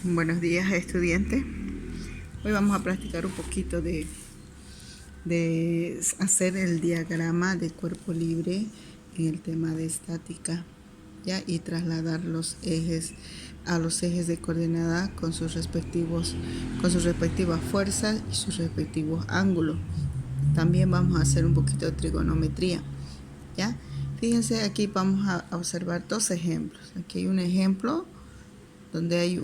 Buenos días, estudiantes. Hoy vamos a practicar un poquito de hacer el diagrama de cuerpo libre en el tema de estática, ¿ya? Y trasladar los ejes a los ejes de coordenada con sus respectivas fuerzas y sus respectivos ángulos. También vamos a hacer un poquito de trigonometría, ¿ya? Fíjense, aquí vamos a observar dos ejemplos. Aquí hay un ejemplo donde hay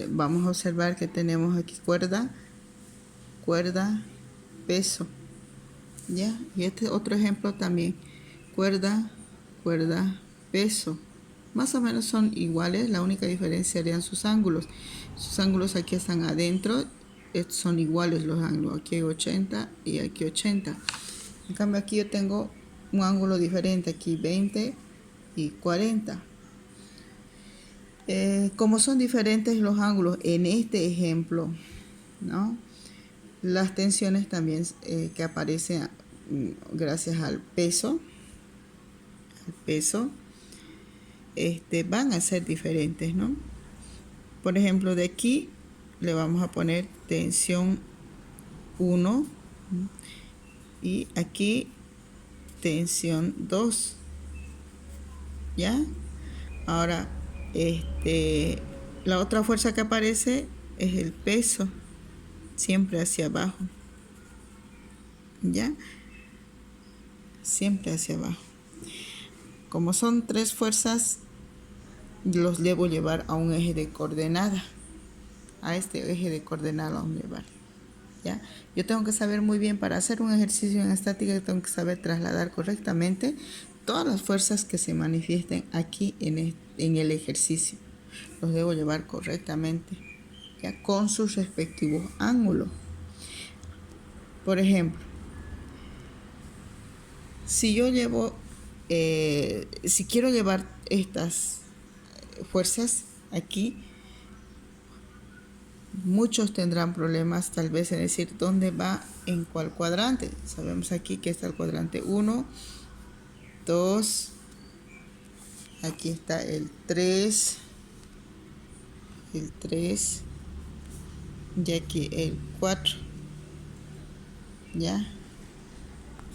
vamos a observar que tenemos aquí cuerda, peso, ¿ya? Y este otro ejemplo también, cuerda, peso. Más o menos son iguales, la única diferencia serían sus ángulos. Sus ángulos aquí están adentro, son iguales los ángulos. Aquí hay 80 y aquí 80. En cambio aquí yo tengo un ángulo diferente, aquí 20 y 40. Como son diferentes los ángulos en este ejemplo, ¿no? Las tensiones también que aparecen gracias al peso, van a ser diferentes, ¿no? Por ejemplo, de aquí le vamos a poner tensión 1 y aquí tensión 2, ¿ya? Ahora, la otra fuerza que aparece es el peso, siempre hacia abajo, ¿ya? Siempre hacia abajo. Como son tres fuerzas, los debo llevar a un eje de coordenada, a este eje de coordenada vamos a llevar, ¿ya? Yo tengo que saber muy bien, para hacer un ejercicio en estática, tengo que saber trasladar correctamente todas las fuerzas que se manifiesten aquí en el ejercicio. Los debo llevar correctamente, ¿ya? Con sus respectivos ángulos. Por ejemplo, si yo llevo, si quiero llevar estas fuerzas aquí, muchos tendrán problemas tal vez en decir dónde va, en cuál cuadrante. Sabemos aquí que está el cuadrante 1, 2, aquí está el 3, y aquí el 4, ¿ya?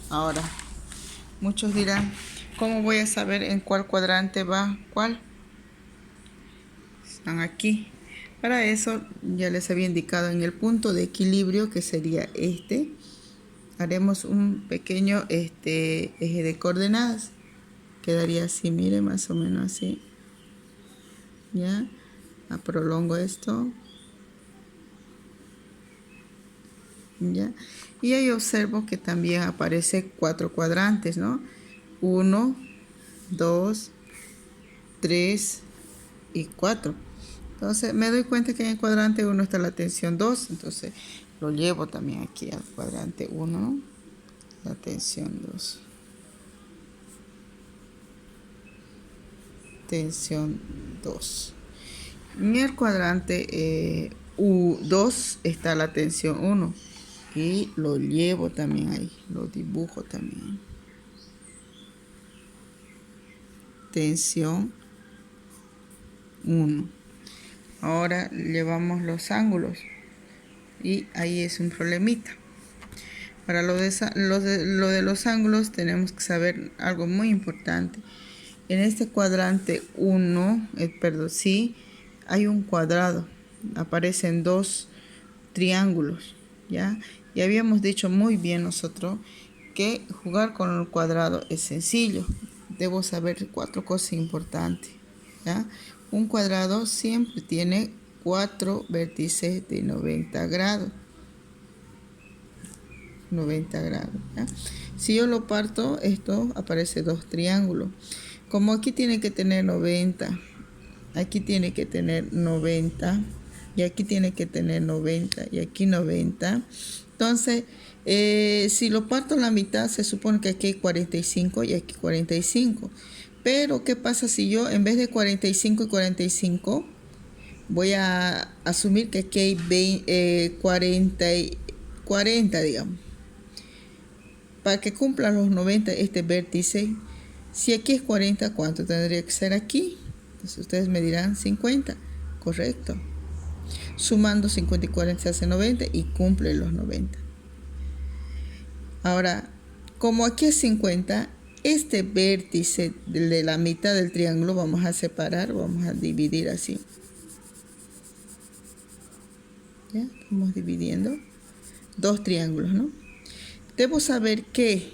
Ahora, muchos dirán, ¿cómo voy a saber en cuál cuadrante va cuál? Están aquí. Para eso ya les había indicado en el punto de equilibrio, que sería este, haremos un pequeño eje de coordenadas. Quedaría así, mire, más o menos así. Ya, prolongo esto. Ya, y ahí observo que también aparece 4 cuadrantes, ¿no? 1, 2, 3 y 4. Entonces me doy cuenta que en el cuadrante 1 está la tensión 2, entonces lo llevo también aquí al cuadrante 1, la tensión 2. Tensión 2. En el cuadrante U2 está la tensión 1 y lo llevo también ahí, lo dibujo también. Tensión 1. Ahora llevamos los ángulos y ahí es un problemita. Para lo de los ángulos tenemos que saber algo muy importante. En este cuadrante 1, sí, hay un cuadrado, aparecen dos triángulos, ¿ya? Y habíamos dicho muy bien nosotros que jugar con el cuadrado es sencillo. Debo saber 4 cosas importantes, ¿ya? Un cuadrado siempre tiene 4 vértices de 90 grados. 90 grados, ¿ya? Si yo lo parto, esto aparece dos triángulos. Como aquí tiene que tener 90, aquí tiene que tener 90, y aquí tiene que tener 90, y aquí 90. Entonces, si lo parto a la mitad, se supone que aquí hay 45 y aquí 45. Pero, ¿qué pasa si yo, en vez de 45 y 45, voy a asumir que aquí hay 40, digamos? Para que cumpla los 90 este vértice, si aquí es 40, ¿cuánto tendría que ser aquí? Entonces ustedes me dirán 50. Correcto. Sumando 50 y 40 se hace 90 y cumple los 90. Ahora, como aquí es 50, este vértice de la mitad del triángulo vamos a separar, vamos a dividir así. ¿Ya? Estamos dividiendo dos triángulos, ¿no? Debo saber que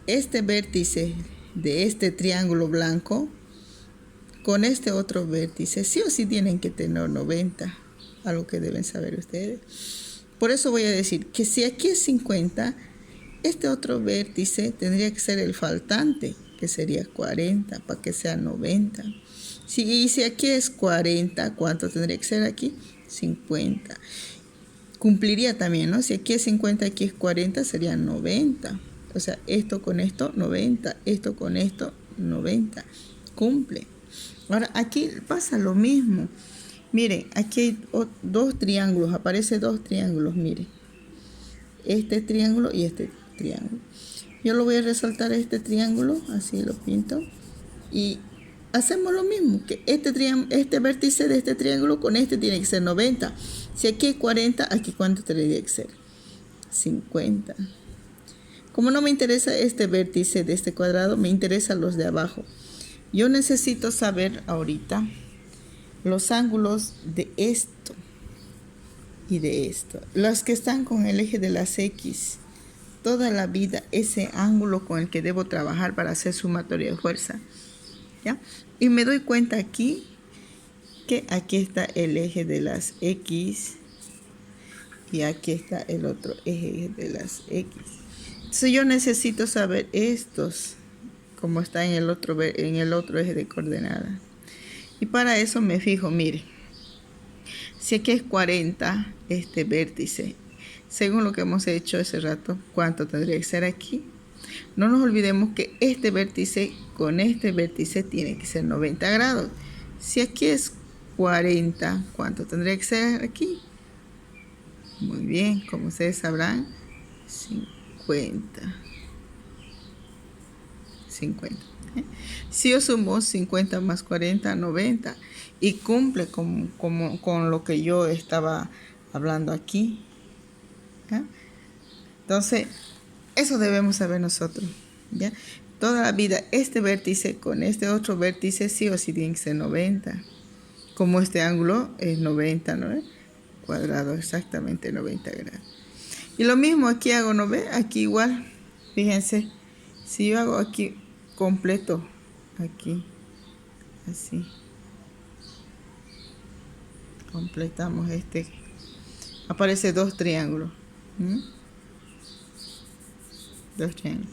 este vértice de este triángulo blanco con este otro vértice sí o sí tienen que tener 90, algo que deben saber ustedes. Por eso voy a decir que si aquí es 50, este otro vértice tendría que ser el faltante, que sería 40, para que sea 90. Y si aquí es 40, ¿cuánto tendría que ser aquí? 50. Cumpliría también, ¿no? Si aquí es 50, aquí es 40, sería 90. O sea, esto con esto, 90. Esto con esto, 90. Cumple. Ahora, aquí pasa lo mismo. Miren, aquí hay dos triángulos. Aparece dos triángulos, miren. Este triángulo y este triángulo. Yo lo voy a resaltar este triángulo, así lo pinto. Y hacemos lo mismo, que este vértice de este triángulo con este tiene que ser 90. Si aquí hay 40, aquí ¿cuánto tendría que ser? 50. Como no me interesa este vértice de este cuadrado, me interesan los de abajo. Yo necesito saber ahorita los ángulos de esto y de esto. Los que están con el eje de las X. Toda la vida ese ángulo con el que debo trabajar para hacer sumatoria de fuerza. ¿Ya? Y me doy cuenta aquí que aquí está el eje de las X y aquí está el otro eje de las X. Entonces yo necesito saber estos, como está en el otro eje de coordenadas. Y para eso me fijo, mire, si aquí es 40, este vértice, según lo que hemos hecho hace rato, ¿cuánto tendría que ser aquí? No nos olvidemos que este vértice con este vértice tiene que ser 90 grados. Si aquí es 40, ¿cuánto tendría que ser aquí? Muy bien, como ustedes sabrán, 50. Si yo sumo 50 más 40, 90. Y cumple con lo que yo estaba hablando aquí. ¿Ya? Entonces, eso debemos saber nosotros. ¿Ya? Toda la vida, este vértice con este otro vértice sí o sí tiene que ser 90. Como este ángulo es 90, ¿no? Cuadrado, exactamente 90 grados. Y lo mismo aquí hago, ¿no ve? Aquí igual, fíjense, si yo hago aquí completo, aquí, así, completamos este, aparece dos triángulos. Dos triángulos.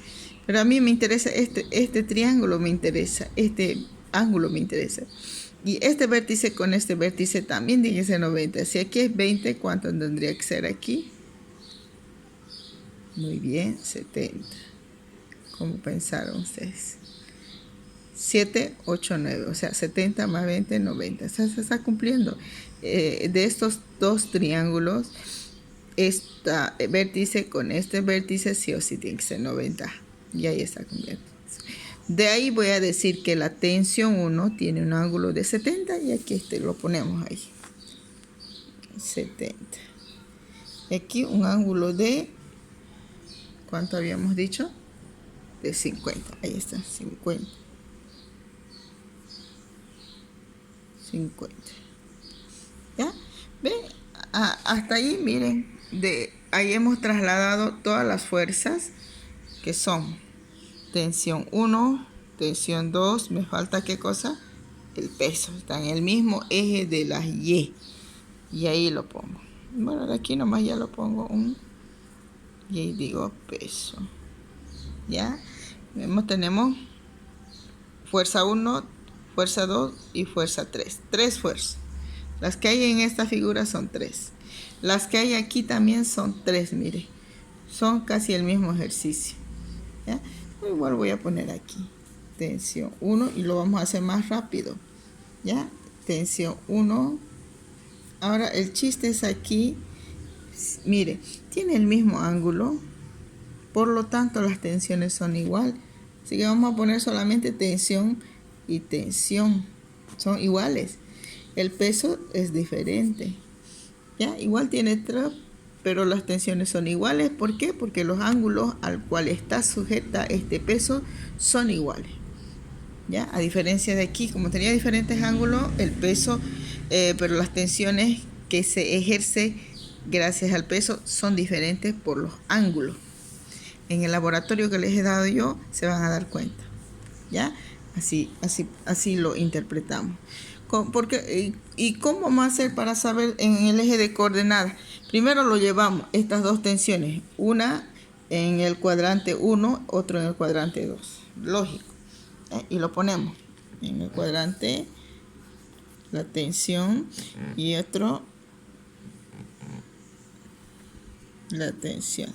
Pero a mí me interesa este triángulo, me interesa, este ángulo me interesa. Y este vértice con este vértice también tiene que ser 90. Si aquí es 20, ¿cuánto tendría que ser aquí? Muy bien, 70. ¿Cómo pensaron ustedes? 7, 8, 9. O sea, 70 más 20, 90. Se está cumpliendo. De estos dos triángulos, este vértice con este vértice sí o sí tiene que ser 90. Y ahí está cumpliendo. De ahí voy a decir que la tensión 1 tiene un ángulo de 70 y aquí lo ponemos ahí. 70. Aquí un ángulo de, ¿cuánto habíamos dicho? De 50. Ahí está, 50. 50. ¿Ya? ¿Ven? Hasta ahí, miren, ahí hemos trasladado todas las fuerzas que son tensión 1, tensión 2, me falta ¿qué cosa? El peso, está en el mismo eje de las Y. Y ahí lo pongo. Bueno, de aquí nomás ya lo pongo y ahí digo peso. ¿Ya? Tenemos fuerza 1, fuerza 2 y fuerza 3. 3 fuerzas. Las que hay en esta figura son 3. Las que hay aquí también son 3, mire. Son casi el mismo ejercicio. ¿Ya? Igual voy a poner aquí tensión 1 y lo vamos a hacer más rápido. ¿Ya? Tensión 1. Ahora el chiste es aquí. Mire, tiene el mismo ángulo. Por lo tanto, las tensiones son igual. Así que vamos a poner solamente tensión y tensión. son iguales. El peso es diferente. ¿Ya? Igual tiene trap, pero las tensiones son iguales. ¿Por qué? Porque los ángulos al cual está sujeta este peso son iguales. ¿Ya? A diferencia de aquí, como tenía diferentes ángulos, el peso, pero las tensiones que se ejerce gracias al peso son diferentes por los ángulos. En el laboratorio que les he dado yo se van a dar cuenta. ¿Ya? Así lo interpretamos. ¿Y cómo vamos a hacer para saber en el eje de coordenadas? Primero lo llevamos, estas dos tensiones, una en el cuadrante 1, otro en el cuadrante 2. Lógico. Y lo ponemos en el cuadrante, la tensión, y otro, la tensión.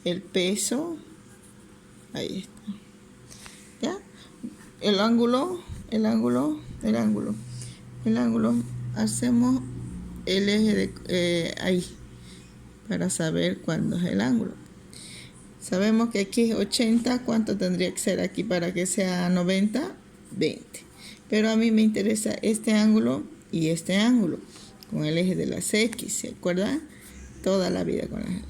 El peso, ahí está. ¿Ya? El ángulo, hacemos el eje de ahí para saber cuándo es el ángulo. Sabemos que aquí es 80, ¿cuánto tendría que ser aquí para que sea 90? 20. Pero a mí me interesa este ángulo y este ángulo con el eje de las X, ¿se acuerdan? Toda la vida con las X.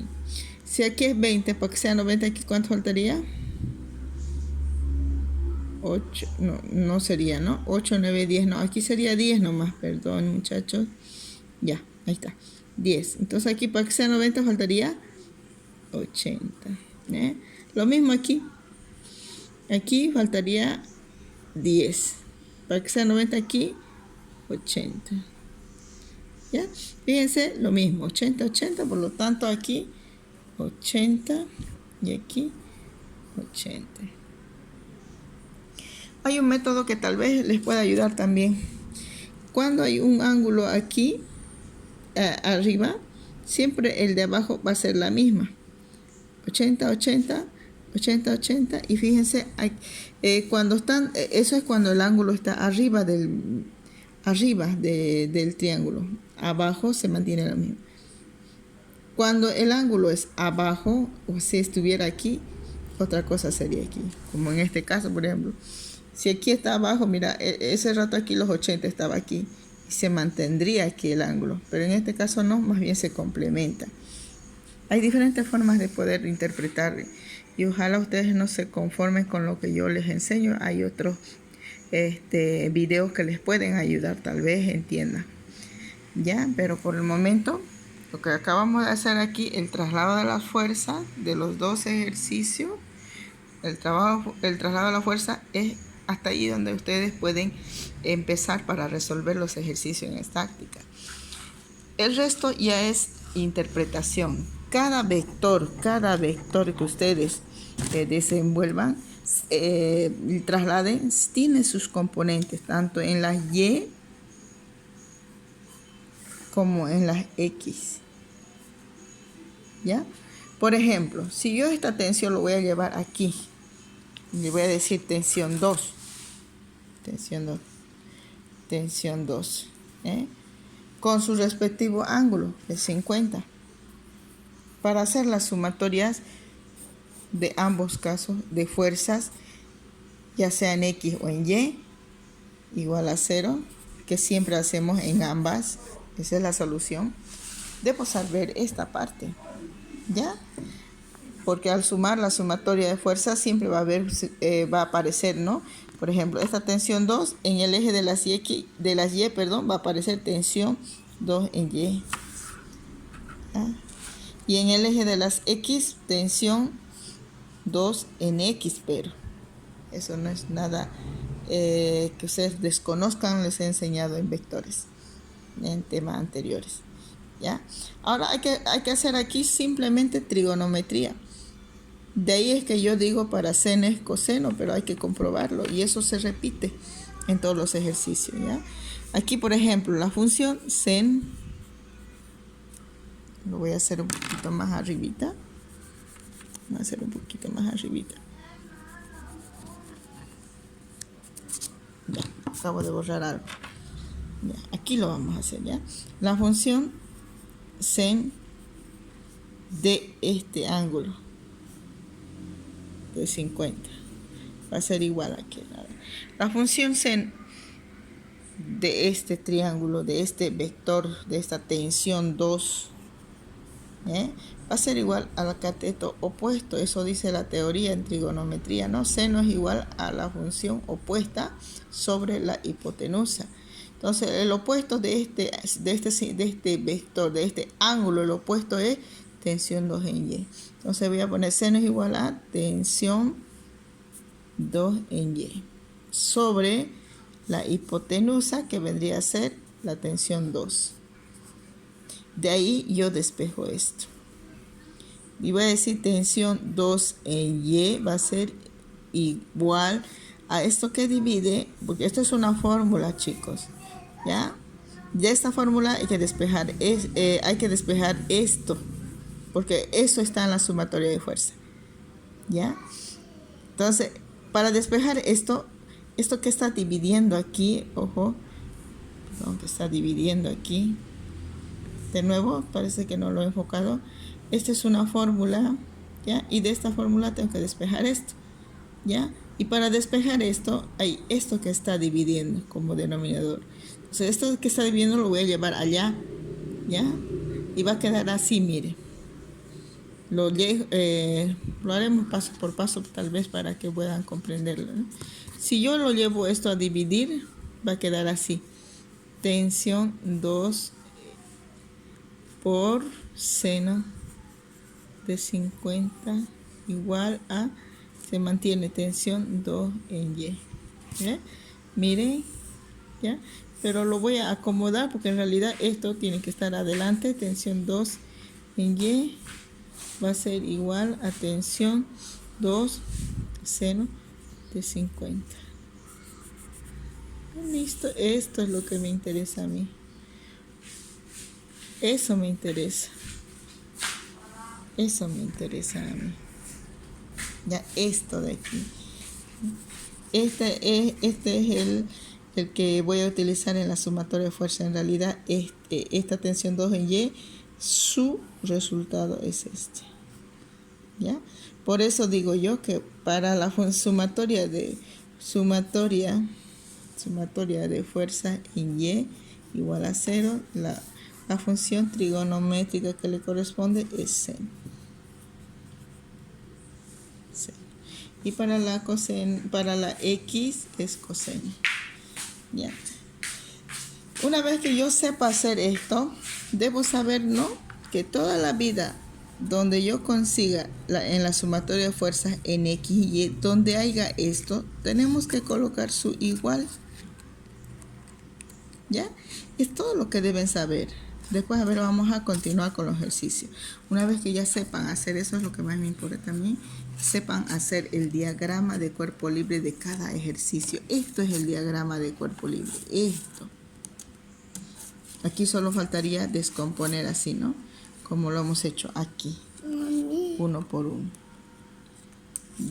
Si aquí es 20, para que sea 90, aquí ¿cuánto faltaría? 8, no sería, ¿no? 8, 9, 10, no, aquí sería 10 nomás, perdón muchachos. Ya, ahí está, 10. Entonces aquí para que sea 90 faltaría 80. Lo mismo aquí. Aquí faltaría 10. Para que sea 90 aquí, 80. ¿Ya? Fíjense, lo mismo, 80, 80, por lo tanto aquí 80 y aquí 80. Hay un método que tal vez les pueda ayudar también. Cuando hay un ángulo aquí, arriba, siempre el de abajo va a ser la misma. 80, 80, 80, 80. Y fíjense, cuando están, eso es cuando el ángulo está arriba del triángulo. Abajo se mantiene lo mismo. Cuando el ángulo es abajo, o si estuviera aquí, otra cosa sería aquí. Como en este caso, por ejemplo. Si aquí está abajo, mira, ese rato aquí los 80 estaba aquí. Y se mantendría aquí el ángulo. Pero en este caso no, más bien se complementa. Hay diferentes formas de poder interpretar. Y ojalá ustedes no se conformen con lo que yo les enseño. Hay otros videos que les pueden ayudar, tal vez entiendan. Ya, pero por el momento, lo que acabamos de hacer aquí, el traslado de la fuerza de los dos ejercicios, el traslado de la fuerza es hasta ahí donde ustedes pueden empezar para resolver los ejercicios en estática. El resto ya es interpretación. Cada vector que ustedes desenvuelvan, trasladen, tiene sus componentes, tanto en las Y como en las X. ¿Ya? Por ejemplo, si yo esta tensión lo voy a llevar aquí, le voy a decir tensión 2. Tensión 2. Con su respectivo ángulo de 50. Para hacer las sumatorias de ambos casos de fuerzas, ya sea en X o en Y, igual a 0, que siempre hacemos en ambas. Esa es la solución. Debo saber esta parte, ¿ya? Porque al sumar la sumatoria de fuerzas siempre va a aparecer, ¿no? Por ejemplo, esta tensión 2 en el eje de las Y, va a aparecer tensión 2 en Y. ¿Ah? Y en el eje de las X, tensión 2 en X, pero eso no es nada que ustedes desconozcan, les he enseñado en vectores, en temas anteriores. ¿Ya? Ahora hay que hacer aquí simplemente trigonometría. De ahí es que yo digo para seno es coseno, pero hay que comprobarlo y eso se repite en todos los ejercicios. ¿Ya? Aquí, por ejemplo, la función sen, lo voy a hacer un poquito más arribita. Ya, acabo de borrar algo. Ya, aquí lo vamos a hacer, ¿ya? La función sen de este ángulo de 50 va a ser igual aquí. La función sen de este triángulo, de este vector, de esta tensión 2, va a ser igual al cateto opuesto. Eso dice la teoría en trigonometría, ¿no? Seno es igual a la función opuesta sobre la hipotenusa. Entonces, el opuesto de este vector, de este ángulo, el opuesto es tensión 2 en Y. Entonces, voy a poner seno es igual a tensión 2 en Y sobre la hipotenusa, que vendría a ser la tensión 2. De ahí yo despejo esto. Y voy a decir tensión 2 en Y va a ser igual a esto que divide, porque esto es una fórmula, chicos. ¿Ya? De esta fórmula hay que despejar esto, porque eso está en la sumatoria de fuerza. ¿Ya? Entonces, para despejar esto que está dividiendo aquí, ojo, que está dividiendo aquí, de nuevo, parece que no lo he enfocado. Esta es una fórmula, ¿ya? Y de esta fórmula tengo que despejar esto, ¿ya? Y para despejar esto, hay esto que está dividiendo como denominador. Entonces, esto que está dividiendo lo voy a llevar allá, ¿ya? Y va a quedar así, mire. Lo haremos paso por paso, tal vez para que puedan comprenderlo, ¿no? Si yo lo llevo esto a dividir, va a quedar así. Tensión 2 por seno de 50 igual a, se mantiene tensión 2 en Y. ¿Ya? Miren, ¿ya? Pero lo voy a acomodar porque en realidad esto tiene que estar adelante. Tensión 2 en Y va a ser igual a tensión 2 seno de 50. Listo, esto es lo que me interesa a mí. Eso me interesa. Eso me interesa a mí. Ya, esto de aquí. Este es el que voy a utilizar en la sumatoria de fuerza. En realidad, esta tensión 2 en Y, su resultado es este. ¿Ya? Por eso digo yo que para la sumatoria de fuerza en Y igual a 0, la función trigonométrica que le corresponde es seno. Y para la X es coseno. ¿Ya? Una vez que yo sepa hacer esto, debo saber, ¿no?, que toda la vida donde yo consiga en la sumatoria de fuerzas en X y Y, donde haya esto, tenemos que colocar su igual. ¿Ya? Es todo lo que deben saber. Después, a ver, vamos a continuar con los ejercicios. Una vez que ya sepan hacer eso, es lo que más me importa también, sepan hacer el diagrama de cuerpo libre de cada ejercicio. Esto es el diagrama de cuerpo libre. Esto. Aquí solo faltaría descomponer así, ¿no? Como lo hemos hecho aquí. Uno por uno.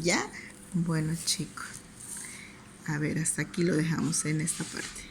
¿Ya? Bueno, chicos. A ver, hasta aquí lo dejamos en esta parte.